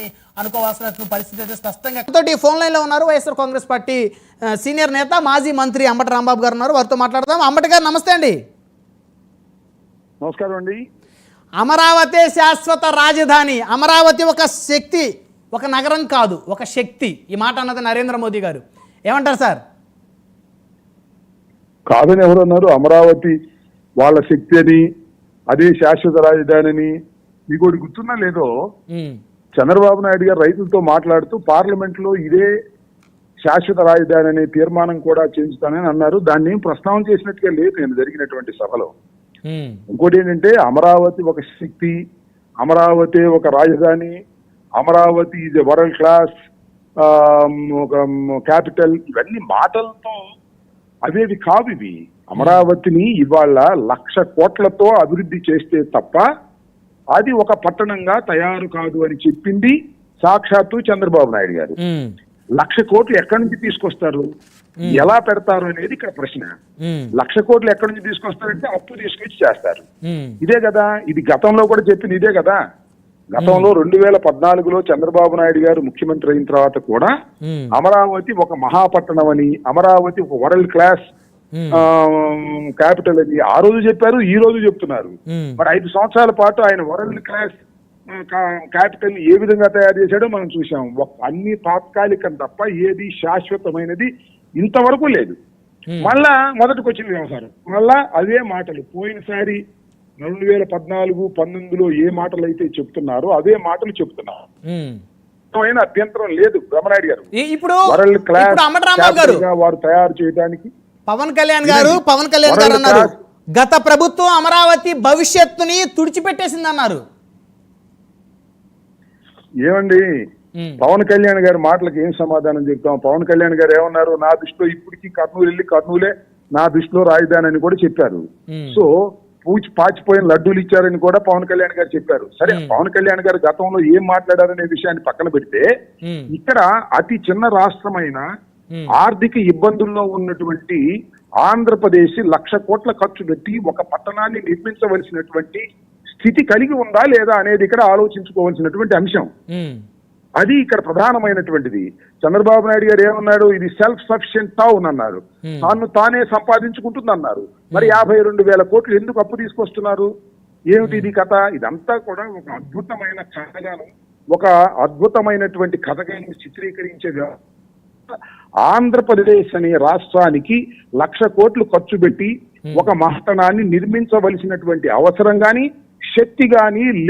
అని అనుకోవాల్సిన పరిస్థితి అయితే స్పష్టంగా తోటి ఫోన్ లైన్లో ఉన్నారు వైఎస్ఆర్ కాంగ్రెస్ పార్టీ సీనియర్ నేత మాజీ మంత్రి అంబటి రాంబాబు గారు ఉన్నారు. వారితో మాట్లాడదాం. అంబటి గారు నమస్తే అండి. నమస్కారం అండి. అమరావతి శాశ్వత రాజధాని. అమరావతి ఒక శక్తి, ఒక నగరం కాదు, ఒక శక్తి. ఈ మాట అన్నది నరేంద్ర మోదీ గారు. ఏమంటారు సార్? కాదని ఎవరు అన్నారు? అమరావతి వాళ్ళ శక్తి అని, అదే శాశ్వత రాజధాని అని. మీకు ఒకటి గుర్తున్నా లేదో, చంద్రబాబు నాయుడు గారు రైతులతో మాట్లాడుతూ పార్లమెంట్ లో ఇదే శాశ్వత రాజధాని అనే తీర్మానం కూడా చేయించుతానని అన్నారు. దాన్ని ప్రస్తావన చేసినట్టుగా లేదు నేను జరిగినటువంటి సభలో. ఇంకోటి ఏంటంటే, అమరావతి ఒక శక్తి, అమరావతి ఒక రాజధాని, Amaravati is a world class ఒక క్యాపిటల్, ఇవన్నీ మాటలతో అవేవి కావు. ఇవి అమరావతిని ఇవాళ 1,00,000 కోట్లతో అభివృద్ధి చేస్తే తప్ప అది ఒక పట్టణంగా తయారు కాదు అని చెప్పింది సాక్షాత్తు చంద్రబాబు నాయుడు గారు. 1,00,000 కోట్లు ఎక్కడి నుంచి తీసుకొస్తారు, ఎలా పెడతారు అనేది ఇక్కడ ప్రశ్న. 1,00,000 కోట్లు ఎక్కడి నుంచి తీసుకొస్తారంటే అప్పు తీసుకొచ్చి చేస్తారు. ఇదే కదా, ఇది గతంలో కూడా చెప్పింది ఇదే కదా. గతంలో 2014లో చంద్రబాబు నాయుడు గారు ముఖ్యమంత్రి అయిన తర్వాత కూడా అమరావతి ఒక మహాపట్టణం అని, అమరావతి ఒక వరల్డ్ క్లాస్ క్యాపిటల్ అని ఆ రోజు చెప్పారు, ఈ రోజు చెప్తున్నారు. మరి 5 సంవత్సరాల పాటు ఆయన వరల్డ్ క్లాస్ క్యాపిటల్ ఏ విధంగా తయారు చేశాడో మనం చూసాం. అన్ని తాత్కాలికం తప్ప ఏది శాశ్వతమైనది ఇంతవరకు లేదు. మళ్ళా మొదటికి వచ్చిన వ్యవహారం, మళ్ళా అదే మాటలు. పోయినసారి 2014-19లో ఏ మాటలు అయితే చెప్తున్నారో అదే మాటలు చెప్తున్నారు. అభ్యంతరం లేదు బ్రహ్మనాయుడు గారు. ఇప్పుడు వరల్డ్ క్లాస్ గారు వారు తయారు చేయడానికి పవన్ కళ్యాణ్ గారు అన్నారు, గత ప్రభుత్వం అమరావతి భవిష్యత్తుని తుడిచిపెట్టేసింది అన్నారు. ఏమండి, పవన్ కళ్యాణ్ గారి మాటలకు ఏం సమాధానం చెప్తాం? పవన్ కళ్యాణ్ గారు ఏమన్నారు? నా దృష్టిలో ఇప్పటికీ కర్నూలు వెళ్ళి కర్నూలే నా దృష్టిలో రాజధాని అని కూడా చెప్పారు. సో పాచిపోయిన లడ్డూలు ఇచ్చారని కూడా పవన్ కళ్యాణ్ గారు చెప్పారు. సరే, పవన్ కళ్యాణ్ గారు గతంలో ఏం మాట్లాడారనే విషయాన్ని పక్కన పెడితే, ఇక్కడ అతి చిన్న రాష్ట్రమైన ఆర్థిక ఇబ్బందుల్లో ఉన్నటువంటి ఆంధ్రప్రదేశ్ 1,00,000 కోట్ల ఖర్చు పెట్టి ఒక పట్టణాన్ని నిర్మించవలసినటువంటి స్థితి కలిగి ఉందా లేదా అనేది ఇక్కడ ఆలోచించుకోవాల్సినటువంటి అంశం. అది ఇక్కడ ప్రధానమైనటువంటిది. చంద్రబాబు నాయుడు గారు ఏమన్నాడు? ఇది సెల్ఫ్ సఫిషియెంట్ టౌన్ అన్నారు. తానే సంపాదించుకుంటుంది అన్నారు. మరి 52,000 కోట్లు ఎందుకు అప్పు తీసుకొస్తున్నారు? ఏమిటి ఇది కథ? ఇదంతా కూడా ఒక అద్భుతమైన కథగాను, ఒక అద్భుతమైనటువంటి కథగాను చిత్రీకరించే ఆంధ్రప్రదేశ్ అనే రాష్ట్రానికి 1,00,000 కోట్లు ఖర్చు పెట్టి ఒక మహత్తనాన్ని నిర్మించవలసినటువంటి అవసరం గాని, శక్తి గాని